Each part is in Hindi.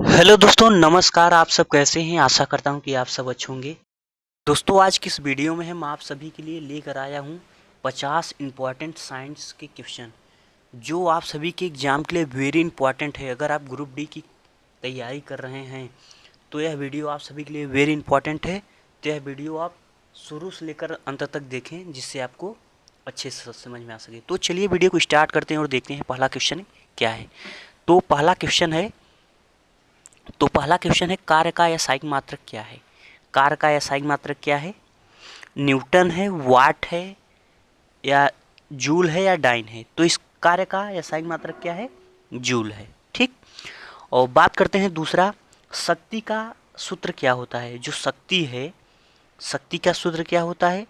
हेलो दोस्तों, नमस्कार। आप सब कैसे हैं? आशा करता हूं कि आप सब अच्छे होंगे। दोस्तों, आज की इस वीडियो में हम आप सभी के लिए लेकर आया हूं 50 इम्पॉर्टेंट साइंस के क्वेश्चन जो आप सभी के एग्जाम के लिए वेरी इंपॉर्टेंट है। अगर आप ग्रुप डी की तैयारी कर रहे हैं तो यह वीडियो आप सभी के लिए वेरी इंपॉर्टेंट है। तो यह वीडियो आप शुरू से लेकर अंत तक देखें जिससे आपको अच्छे से समझ में आ सके। तो चलिए वीडियो को स्टार्ट करते हैं और देखते हैं पहला क्वेश्चन क्या है। तो पहला क्वेश्चन है कार्य का यासायिक मात्रक क्या है। कार्य का यासायिक मात्रक क्या है? न्यूटन है, वाट है, या जूल है, या डाइन है। तो इस कार्य का यासायिक मात्रक क्या है? जूल है। ठीक। और बात करते हैं दूसरा, शक्ति का सूत्र क्या होता है। जो शक्ति है, शक्ति का सूत्र क्या होता है?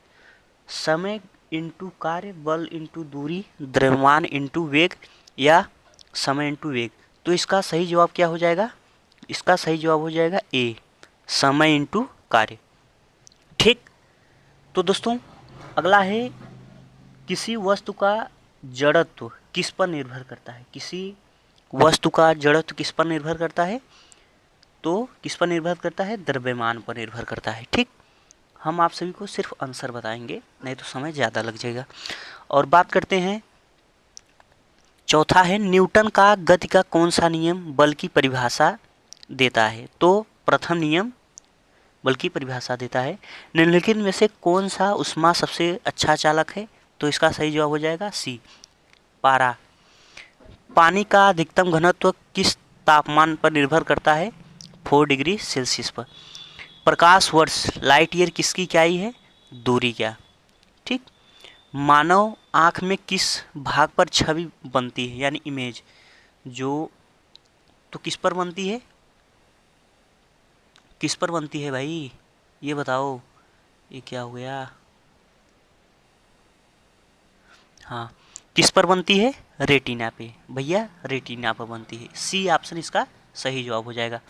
समय इंटू कार्य, बल इंटू दूरी, द्रव्यमान इंटू वेग, या समय इंटू वेग। तो इसका सही जवाब क्या हो जाएगा? इसका सही जवाब हो जाएगा ए, समय इंटू कार्य। ठीक। तो दोस्तों, अगला है किसी वस्तु का जड़त्व किस पर निर्भर करता है। किसी वस्तु का जड़त्व किस पर निर्भर करता है? तो किस पर निर्भर करता है? द्रव्यमान पर निर्भर करता है। ठीक। हम आप सभी को सिर्फ आंसर बताएंगे, नहीं तो समय ज़्यादा लग जाएगा। और बात करते हैं, चौथा है न्यूटन का गति का कौन सा नियम बल की परिभाषा देता है। तो प्रथम नियम बल की परिभाषा देता है। निम्नलिखित में से कौन सा ऊष्मा सबसे अच्छा चालक है? तो इसका सही जवाब हो जाएगा सी, पारा। पानी का अधिकतम घनत्व किस तापमान पर निर्भर करता है? 4 डिग्री सेल्सियस पर। प्रकाश वर्ष लाइट ईयर किसकी इकाई है? दूरी क्या। ठीक। मानव आँख में किस भाग पर छवि बनती है, यानी इमेज जो, तो किस पर बनती है? किस पर बनती है भाई, ये बताओ। ये क्या हो गया? हाँ, किस पर बनती है? रेटिना पे भैया, रेटिना पर बनती है। सी ऑप्शन इसका सही जवाब हो जाएगा।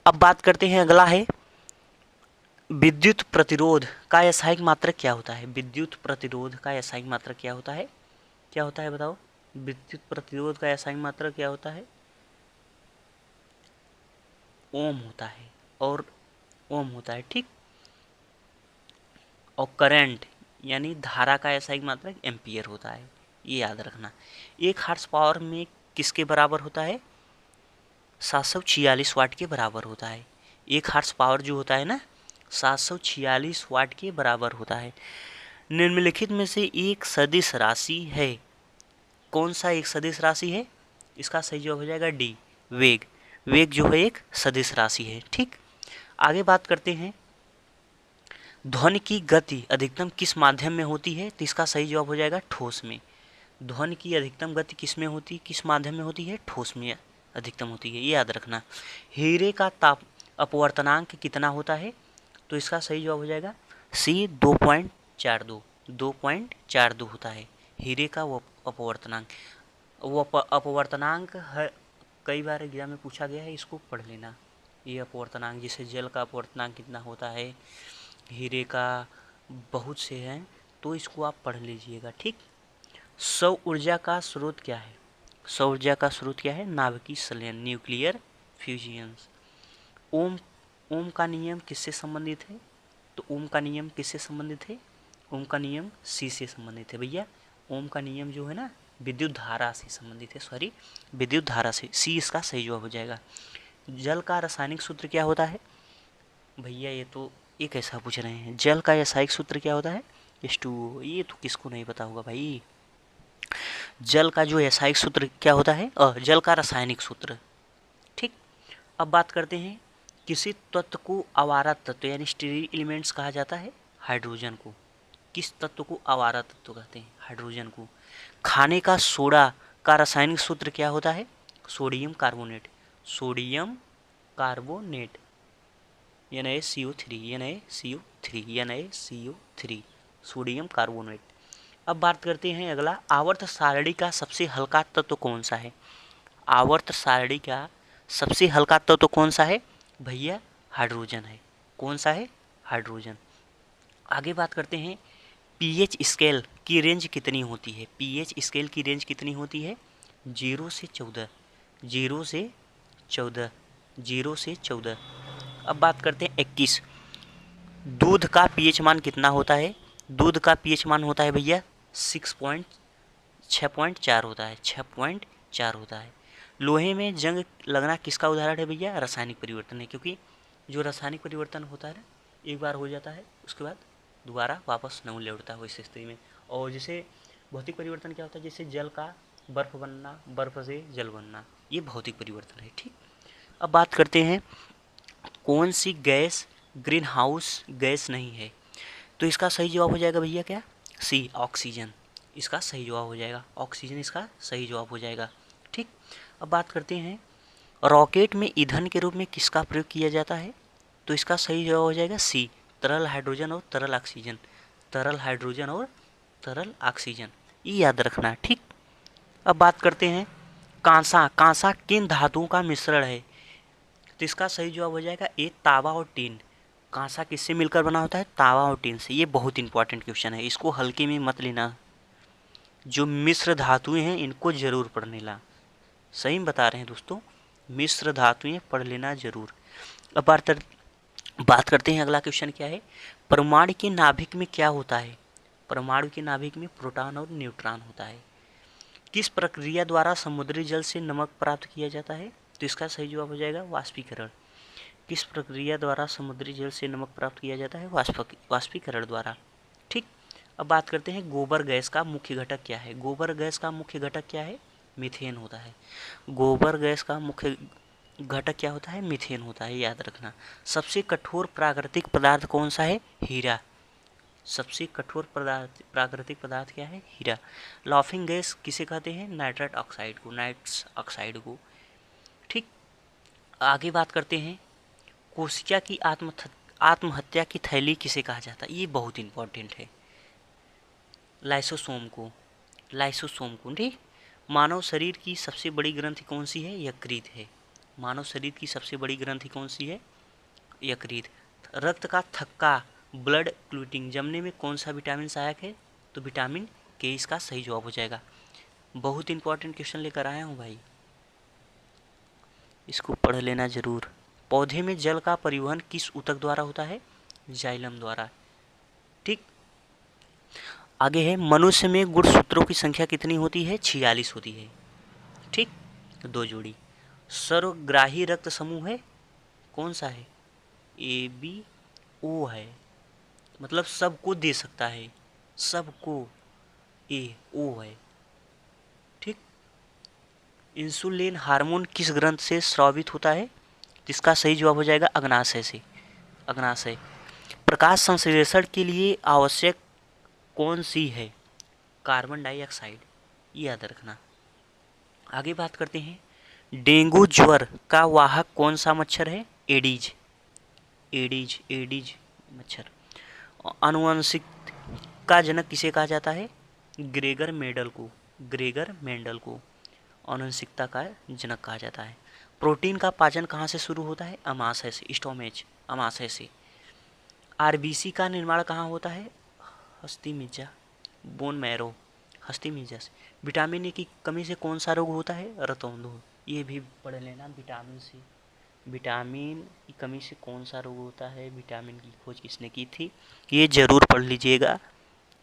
अब बात करते हैं, अगला है विद्युत प्रतिरोध का यासायिक मात्रक क्या होता है। विद्युत प्रतिरोध का यासायिक मात्रक क्या होता है? क्या होता है बताओ? विद्युत प्रतिरोध का यासायिक मात्रक क्या होता है? ओम होता है, और ओम होता है। ठीक। और करंट यानी धारा का यासायिक मात्रक एम्पियर होता है, ये याद रखना। 1 हॉर्स पावर में किसके बराबर होता है? 746 वाट के बराबर होता है। 1 हॉर्स पावर जो होता है ना, 746 वाट के बराबर होता है। निम्नलिखित में से एक सदिश राशि है। कौन सा एक सदिश राशि है? इसका सही जवाब हो जाएगा डी, वेग। वेग जो है एक सदिश राशि है। ठीक। आगे बात करते हैं, ध्वनि की गति अधिकतम किस माध्यम में होती है? तो इसका सही जवाब हो जाएगा ठोस में। ध्वनि की अधिकतम गति किस में होती है, किस माध्यम में होती है? ठोस में अधिकतम होती है, ये याद रखना। हीरे का ताप अपवर्तनांक कितना होता है? तो इसका सही जवाब हो जाएगा सी, 2.42। 2.42 होता है हीरे का वो अपवर्तनांक। वो अपवर्तनांक कई बार एग्जाम में पूछा गया है, इसको पढ़ लेना। ये अपवर्तनांक, जैसे जल का अपवर्तनांक कितना होता है, हीरे का बहुत से हैं, तो इसको आप पढ़ लीजिएगा। ठीक। सौर ऊर्जा का स्रोत क्या है? सौर ऊर्जा का स्रोत क्या है? नाभिकीय संलयन, न्यूक्लियर फ्यूजन्स। ओम ओम का नियम किससे संबंधित है? तो ओम का नियम किससे संबंधित है? ओम का नियम सी से संबंधित है भैया। ओम का नियम जो है ना, विद्युत धारा से संबंधित है, सॉरी, विद्युत धारा से। सी इसका सही जवाब हो जाएगा। जल का रासायनिक सूत्र क्या होता है? भैया ये तो एक ऐसा पूछ रहे हैं, जल का रासायनिक सूत्र क्या होता है? H2O। ये तो किसको नहीं पता होगा भाई। जल का जो रासायनिक सूत्र क्या होता है? जल का रासायनिक सूत्र। ठीक। अब बात करते हैं, किसी तत्व को आवारा तत्व यानी स्टेरिक एलिमेंट्स कहा जाता है? हाइड्रोजन को। किस तत्व को आवारा तत्व कहते हैं? हाइड्रोजन को। खाने का सोडा का रासायनिक सूत्र क्या होता है? Sodium carbonate. Sodium carbonate, Na CO3, Na CO3, sodium carbonate. अब बात करते हैं अगला, आवर्त सारणी का सबसे हल्का तत्व कौन सा है? आवर्त सारणी का सबसे हल्का तत्व कौन सा है? भैया हाइड्रोजन है। कौन सा है? हाइड्रोजन। आगे बात करते हैं, पीएच स्केल की रेंज कितनी होती है? पीएच स्केल की रेंज कितनी होती है? 0 से 14। 0 से 14। 0 से 14। अब बात करते हैं 21। दूध का पीएच मान कितना होता है? दूध का पीएच मान होता है भैया 6.4 होता है, 6.4 होता है। लोहे में जंग लगना किसका उदाहरण है भैया? रासायनिक परिवर्तन है, क्योंकि जो रासायनिक परिवर्तन होता है ना, एक बार हो जाता है उसके बाद दोबारा वापस नहीं लौटता है इस स्थिति में। और जैसे भौतिक परिवर्तन क्या होता है? जैसे जल का बर्फ बनना, बर्फ से जल बनना, ये भौतिक परिवर्तन है। ठीक, अब बात करते हैं कौन सी गैस ग्रीन हाउस गैस नहीं है? तो इसका सही जवाब हो जाएगा भैया क्या? सी, ऑक्सीजन। इसका सही जवाब हो जाएगा ऑक्सीजन, इसका सही जवाब हो जाएगा। ठीक, अब बात करते हैं रॉकेट में ईंधन के रूप में किसका प्रयोग किया जाता है? तो इसका सही जवाब हो जाएगा सी, तरल हाइड्रोजन और तरल ऑक्सीजन। तरल हाइड्रोजन और तरल ऑक्सीजन, ये याद रखना। ठीक, अब बात करते हैं कांसा। कांसा किन धातुओं का मिश्रण है? तो इसका सही जवाब हो जाएगा ए, तांबा और टीन। कांसा किससे मिलकर बना होता है? तांबा और टीन से। ये बहुत इंपॉर्टेंट क्वेश्चन है, इसको हल्के में मत लेना। जो मिश्र धातुएं हैं इनको जरूर पढ़ लेना। सही में बता रहे हैं दोस्तों, मिश्र धातुएं पढ़ लेना जरूर। अब बात करते हैं अगला क्वेश्चन क्या है? परमाणु के नाभिक में क्या होता है? परमाणु के नाभिक में प्रोटॉन और न्यूट्रॉन होता है। किस प्रक्रिया द्वारा समुद्री जल से नमक प्राप्त किया जाता है? तो इसका सही जवाब हो जाएगा वाष्पीकरण। किस प्रक्रिया द्वारा समुद्री जल से नमक प्राप्त किया जाता है? वाष्पीकरण द्वारा। ठीक, अब बात करते हैं गोबर गैस का मुख्य घटक क्या है? गोबर गैस का मुख्य घटक क्या है? मीथेन होता है। गोबर गैस का मुख्य घटक क्या होता है? मीथेन होता है, याद रखना। सबसे कठोर प्राकृतिक पदार्थ कौन सा है? हीरा। सबसे कठोर प्राकृतिक पदार्थ क्या है? हीरा। लाफिंग गैस किसे कहते हैं? नाइट्रस ऑक्साइड को, नाइट्रस ऑक्साइड को। ठीक, आगे बात करते हैं कोशिका की आत्महत्या की थैली किसे कहा जाता है? ये बहुत इंपॉर्टेंट है। लाइसोसोम को, लाइसोसोम को। ठीक, मानव शरीर की सबसे बड़ी ग्रंथि कौन सी है? यकृत है। मानव शरीर की सबसे बड़ी ग्रंथि कौन सी है? यकृत। रक्त का थक्का, ब्लड क्लूटिंग जमने में कौन सा विटामिन सहायक है? तो विटामिन के इसका सही जवाब हो जाएगा। बहुत इंपॉर्टेंट क्वेश्चन लेकर आया हूँ भाई, इसको पढ़ लेना जरूर। पौधे में जल का परिवहन किस ऊतक द्वारा होता है? जाइलम द्वारा। ठीक, आगे है मनुष्य में गुणसूत्रों की संख्या कितनी होती है? 46 होती है। ठीक, 2 जोड़ी। सर्वग्राही रक्त समूह है कौन सा है? ए बी ओ है, मतलब सबको दे सकता है, सबको, ए ओ है। ठीक, इंसुलिन हार्मोन किस ग्रंथ से स्रावित होता है? जिसका सही जवाब हो जाएगा अग्नाशय से, अग्नाशय। प्रकाश संश्लेषण के लिए आवश्यक कौन सी है? कार्बन डाइऑक्साइड, याद रखना। आगे बात करते हैं डेंगू ज्वर का वाहक कौन सा मच्छर है? एडीज, एडीज, एडीज मच्छर। आनुवंशिक का जनक किसे कहा जाता है? ग्रेगर मेंडल को, ग्रेगर मेंडल को आनुवंशिकता का जनक कहा जाता है। प्रोटीन का पाचन कहाँ से शुरू होता है? अमाशय से, स्टोमेच, अमाशय से। आरबीसी का निर्माण कहाँ होता है? हस्तिमज्जा, बोन मैरो, हस्तिमज्जा से। विटामिन ए की कमी से कौन सा रोग होता है? रतौंध। ये भी पढ़ लेना। विटामिन सी, विटामिन की कमी से कौन सा रोग होता है? विटामिन की खोज किसने की थी? ये जरूर पढ़ लीजिएगा।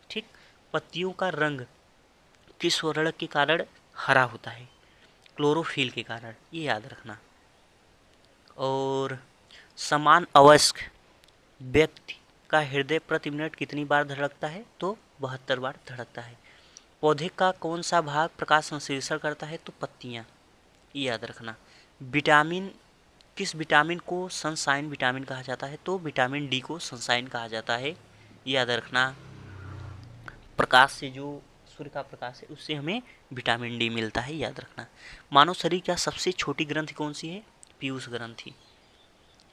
ठीक, पत्तियों का रंग किस वर्णक के कारण हरा होता है? क्लोरोफिल के कारण, ये याद रखना। और समान अवयस्क व्यक्ति का हृदय प्रति मिनट कितनी बार धड़कता है? तो 72 बार धड़कता है। पौधे का कौन सा भाग प्रकाश संश्लेषण करता है? तो पत्तियां, ये याद रखना। विटामिन, किस विटामिन को सनशाइन विटामिन कहा जाता है? तो विटामिन डी को सनशाइन कहा जाता है, याद रखना। प्रकाश से, जो सूर्य का प्रकाश है उससे हमें विटामिन डी मिलता है, याद रखना। मानव शरीर का सबसे छोटी ग्रंथि कौन सी है? पीयूष ग्रंथि,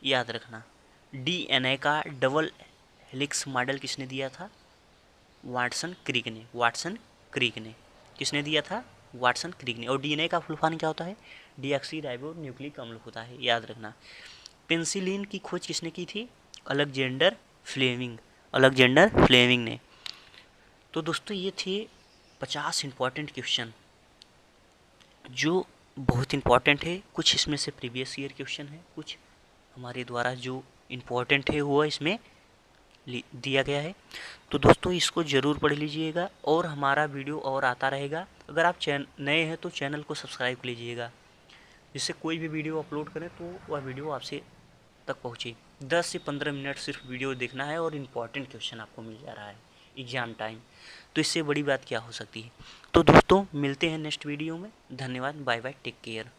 याद रखना। डीएनए का डबल हेलिक्स मॉडल किसने दिया था? वाटसन क्रिक ने, वाटसन क्रिक ने। किसने दिया था? वाटसन क्रिक ने। और डीएनए का फुल फॉर्म क्या होता है? डीऑक्सी राइबो न्यूक्लिक अम्ल होता है, याद रखना। पेंसिलिन की खोज किसने की थी? अलेक्जेंडर फ्लेमिंग, अलेक्जेंडर फ्लेमिंग ने। तो दोस्तों ये थे 50 इंपॉर्टेंट क्वेश्चन जो बहुत इम्पॉर्टेंट है। कुछ इसमें से प्रीवियस ईयर क्वेश्चन है, कुछ हमारे द्वारा जो इम्पोर्टेंट है वो इसमें दिया गया है। तो दोस्तों इसको ज़रूर पढ़ लीजिएगा और हमारा वीडियो और आता रहेगा। अगर आप नए हैं तो चैनल को सब्सक्राइब कर लीजिएगा, जिससे कोई भी वीडियो अपलोड करें तो वह वीडियो आपसे तक पहुँचे। 10 से 15 मिनट सिर्फ वीडियो देखना है और इम्पॉर्टेंट क्वेश्चन आपको मिल जा रहा है एग्ज़ाम टाइम, तो इससे बड़ी बात क्या हो सकती है। तो दोस्तों मिलते हैं नेक्स्ट वीडियो में। धन्यवाद, बाय बाय, टेक केयर।